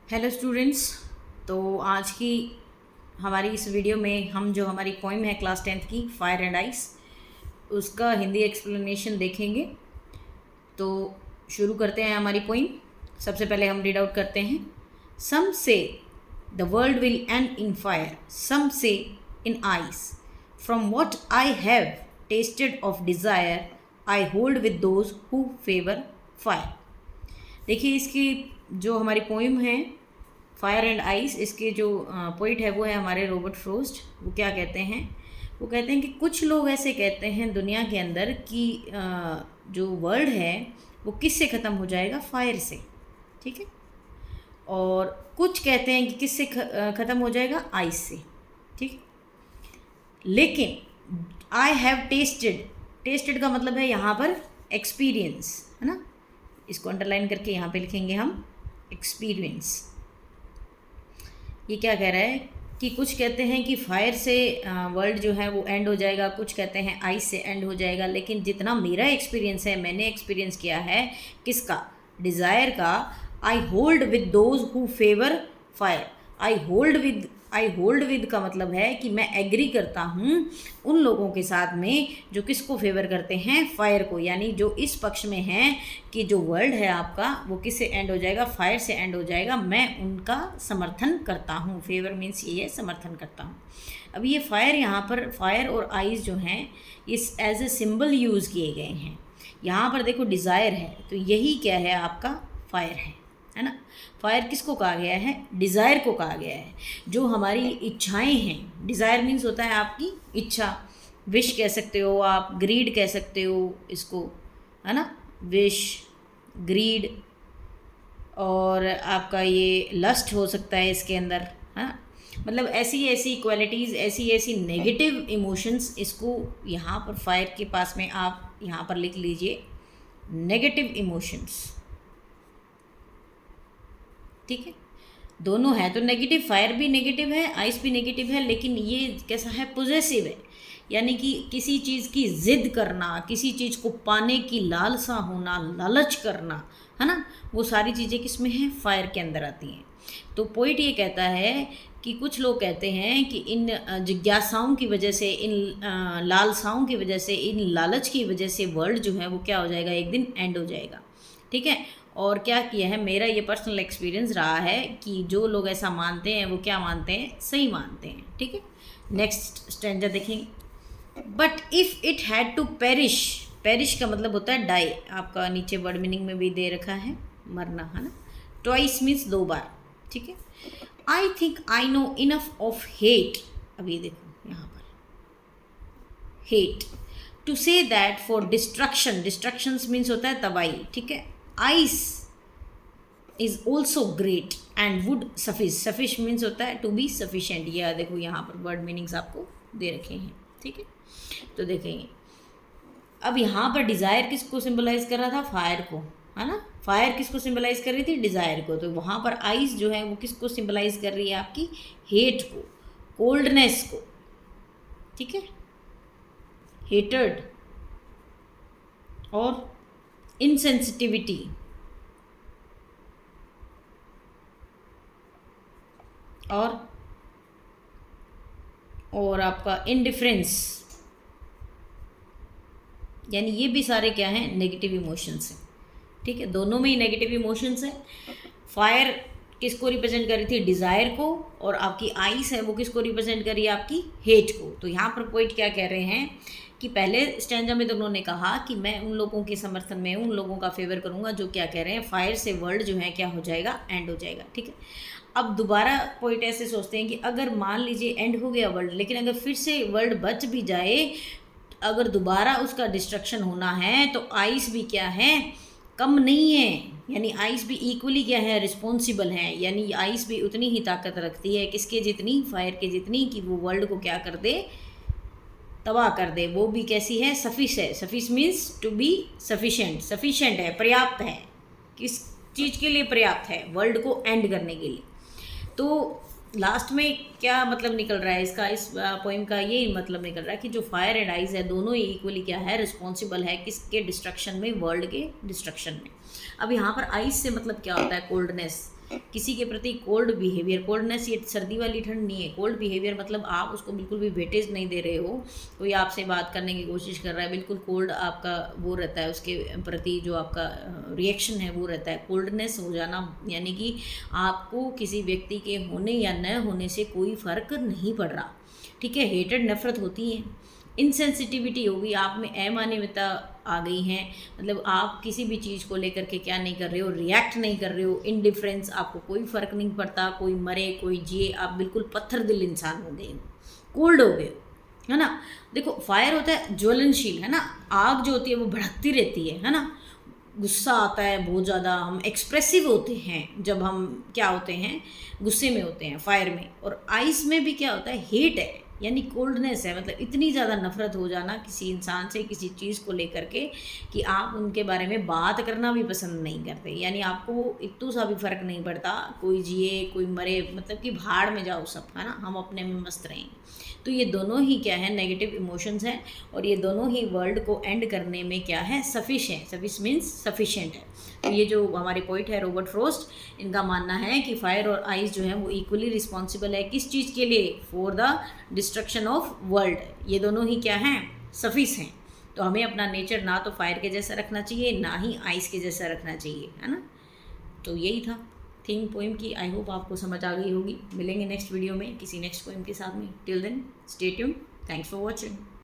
Hello students. तो आज की हमारी इस वीडियो में हम जो हमारी पोइम है क्लास 10th की फायर एंड आइस, उसका हिंदी एक्सप्लेनेशन देखेंगे। तो शुरू करते हैं हमारी पोइम। सबसे पहले हम रीड आउट करते हैं। Some say the world will end in fire, some say in ice, from what I have tasted of desire, I hold with those who favour fire. देखिए, इसकी जो हमारी पोइम है फायर एंड आइस, इसके जो poet है वो है हमारे रॉबर्ट फ्रोस्ट। वो क्या कहते हैं? वो कहते हैं कि कुछ लोग ऐसे कहते हैं दुनिया के अंदर कि जो वर्ल्ड है वो किससे ख़त्म हो जाएगा? फायर से। ठीक है। और कुछ कहते हैं कि किससे ख़त्म हो जाएगा? आइस से। ठीक है। लेकिन आई हैव टेस्टेड, टेस्टेड का मतलब है यहाँ पर एक्सपीरियंस, है ना। इसको अंडरलाइन करके यहाँ पे लिखेंगे हम एक्सपीरियंस। ये क्या कह रहा है कि कुछ कहते हैं कि फायर से वर्ल्ड जो है वो एंड हो जाएगा, कुछ कहते हैं आइस से एंड हो जाएगा। लेकिन जितना मेरा एक्सपीरियंस है, मैंने एक्सपीरियंस किया है किसका? डिज़ायर का। आई hold with those who favour fire. I hold with का मतलब है कि मैं एग्री करता हूँ उन लोगों के साथ में जो किसको फेवर करते हैं? फायर को। यानी जो इस पक्ष में हैं कि जो वर्ल्ड है आपका वो किससे एंड हो जाएगा? फायर से एंड हो जाएगा। मैं उनका समर्थन करता हूँ। फेवर मीन्स ये है समर्थन करता हूँ। अब ये फायर, यहाँ पर फायर और आइस जो हैं इस एज ए सिंबल यूज़ किए गए हैं। यहाँ पर देखो डिज़ायर है, तो यही क्या है? आपका फायर है ना। फायर किसको कहा गया है? डिज़ायर को कहा गया है। जो हमारी इच्छाएं हैं, डिज़ायर मीन्स होता है आपकी इच्छा, विश कह सकते हो आप, ग्रीड कह सकते हो इसको, है ना। विश, ग्रीड, और आपका ये लस्ट हो सकता है इसके अंदर, है ना। मतलब ऐसी ऐसी क्वालिटीज़, ऐसी ऐसी नेगेटिव इमोशंस, इसको यहाँ पर फायर के पास में आप यहाँ पर लिख लीजिए नेगेटिव इमोशंस। ठीक है। दोनों है तो नेगेटिव, फायर भी नेगेटिव है, आइस भी नेगेटिव है। लेकिन ये कैसा है? पॉजेसिव है। यानी कि किसी चीज़ की ज़िद करना, किसी चीज़ को पाने की लालसा होना, लालच करना, है ना। वो सारी चीज़ें किस में हैं? फायर के अंदर आती हैं। तो पोइट ये कहता है कि कुछ लोग कहते हैं कि इन जिज्ञासाओं की वजह से, इन लालसाओं की वजह से, इन लालच की वजह से वर्ल्ड जो है वो क्या हो जाएगा? एक दिन एंड हो जाएगा। ठीक है। और क्या किया है? मेरा ये पर्सनल एक्सपीरियंस रहा है कि जो लोग ऐसा मानते हैं वो क्या मानते हैं? सही मानते हैं। ठीक है। नेक्स्ट स्टैंजा देखेंगे। But if it had to perish, perish का मतलब होता है डाई। आपका नीचे वर्ड मीनिंग में भी दे रखा है मरना, है ना। ट्वाइस मीन्स दो बार। ठीक है। I think I know enough of hate. अब ये देखो यहाँ पर hate, to say that for destruction, destructions means होता है तबाही। ठीक है। Ice is also great and would suffice, suffice means होता है टू बी सफिशेंट। ये देखो यहाँ पर वर्ड मीनिंग्स आपको दे रखे हैं। ठीक है। तो देखेंगे अब यहाँ पर डिज़ायर किसको सिंबलाइज कर रहा था? फायर को, है ना। फायर किसको सिंबलाइज कर रही थी? डिज़ायर को। तो वहाँ पर आइस जो है वो किसको सिंबलाइज कर रही है? आपकी हेट को, कोल्डनेस को। ठीक है। हेटेड और इनसेंसिटिविटी और आपका इनडिफरेंस, यानी ये भी सारे क्या हैं? नेगेटिव इमोशंस हैं। ठीक है। दोनों में ही नेगेटिव इमोशंस हैं। फायर किसको रिप्रेजेंट कर रही थी? डिज़ायर को। और आपकी आइस है वो किसको रिप्रेजेंट कर रही है? आपकी हेट को। तो यहाँ पर पोइट क्या कह रहे हैं कि पहले स्टैंजा में तो उन्होंने कहा कि मैं उन लोगों के समर्थन में, उन लोगों का फेवर करूँगा जो क्या कह रहे हैं? फायर से वर्ल्ड जो है क्या हो जाएगा? एंड हो जाएगा। ठीक है। अब दोबारा पोइट ऐसे सोचते हैं कि अगर मान लीजिए एंड हो गया वर्ल्ड, लेकिन अगर फिर से वर्ल्ड बच भी जाए, अगर दोबारा उसका डिस्ट्रक्शन होना है तो आइस भी क्या है? कम नहीं है। यानी आइस भी इक्वली क्या है? रिस्पॉन्सिबल है। यानी आइस भी उतनी ही ताकत रखती है किसके जितनी? फायर के जितनी, कि वो वर्ल्ड को क्या कर दे? तबाह कर दे। वो भी कैसी है? सफिश है। Suffice means to be sufficient, sufficient है, पर्याप्त है। किस चीज़ के लिए पर्याप्त है? वर्ल्ड को एंड करने के लिए। तो लास्ट में क्या मतलब निकल रहा है इसका? इस पोइम का ये मतलब निकल रहा है कि जो फायर एंड आइस है दोनों ही इक्वली क्या है? रिस्पॉन्सिबल है किसके डिस्ट्रक्शन में? वर्ल्ड के डिस्ट्रक्शन में। अब यहाँ पर आइस से मतलब क्या होता है, कोल्डनेस, किसी के प्रति कोल्ड बिहेवियर। कोल्डनेस ये सर्दी वाली ठंड नहीं है, कोल्ड बिहेवियर मतलब आप उसको बिल्कुल भी वेटेज नहीं दे रहे हो, कोई आपसे बात करने की कोशिश कर रहा है, बिल्कुल कोल्ड आपका वो रहता है, उसके प्रति जो आपका रिएक्शन है वो रहता है। कोल्डनेस हो जाना यानी कि आपको किसी व्यक्ति के होने या न होने से कोई फ़र्क नहीं पड़ रहा, ठीक है। हेटेड, नफरत होती है। इनसेंसिटिविटी होगी, आप में अमानवीयता आ गई है, मतलब आप किसी भी चीज़ को लेकर के क्या नहीं कर रहे हो, रिएक्ट नहीं कर रहे हो। इनडिफरेंस, आपको कोई फ़र्क नहीं पड़ता, कोई मरे कोई जिए, आप बिल्कुल पत्थर दिल इंसान हो गए, कोल्ड हो गए, है ना। देखो फायर होता है ज्वलनशील, है ना, आग जो होती है वो भड़कती रहती है ना। गुस्सा आता है बहुत ज़्यादा, हम एक्सप्रेसिव होते हैं जब हम क्या होते हैं, गुस्से में होते हैं, फायर में। और आइस में भी क्या होता है, हीट है, यानी कोल्डनेस है, मतलब इतनी ज़्यादा नफरत हो जाना किसी इंसान से, किसी चीज़ को लेकर के, कि आप उनके बारे में बात करना भी पसंद नहीं करते, यानी आपको इतना सा भी फ़र्क नहीं पड़ता, कोई जिए कोई मरे, मतलब कि भाड़ में जाओ सब, है ना, हम अपने में मस्त रहें। तो ये दोनों ही क्या है, नेगेटिव इमोशंस हैं, और ये दोनों ही वर्ल्ड को एंड करने में क्या है, सफिश है। सफिश मीन्स सफिशिएंट है। तो ये जो हमारे पोइट है रॉबर्ट फ्रॉस्ट, इनका मानना है कि फायर और आइस जो है वो इक्वली रिस्पॉन्सिबल है किस चीज़ के लिए, for the destruction of world. ये दोनों ही क्या हैं, सफिश हैं। तो हमें अपना नेचर ना तो फायर के जैसा रखना चाहिए, ना ही आइस के जैसा रखना चाहिए, है ना। तो यही था थीम पोइम की। आई होप आपको समझ आ गई होगी। मिलेंगे नेक्स्ट वीडियो में किसी नेक्स्ट पोइम के साथ में। Till then stay tuned, thanks for watching.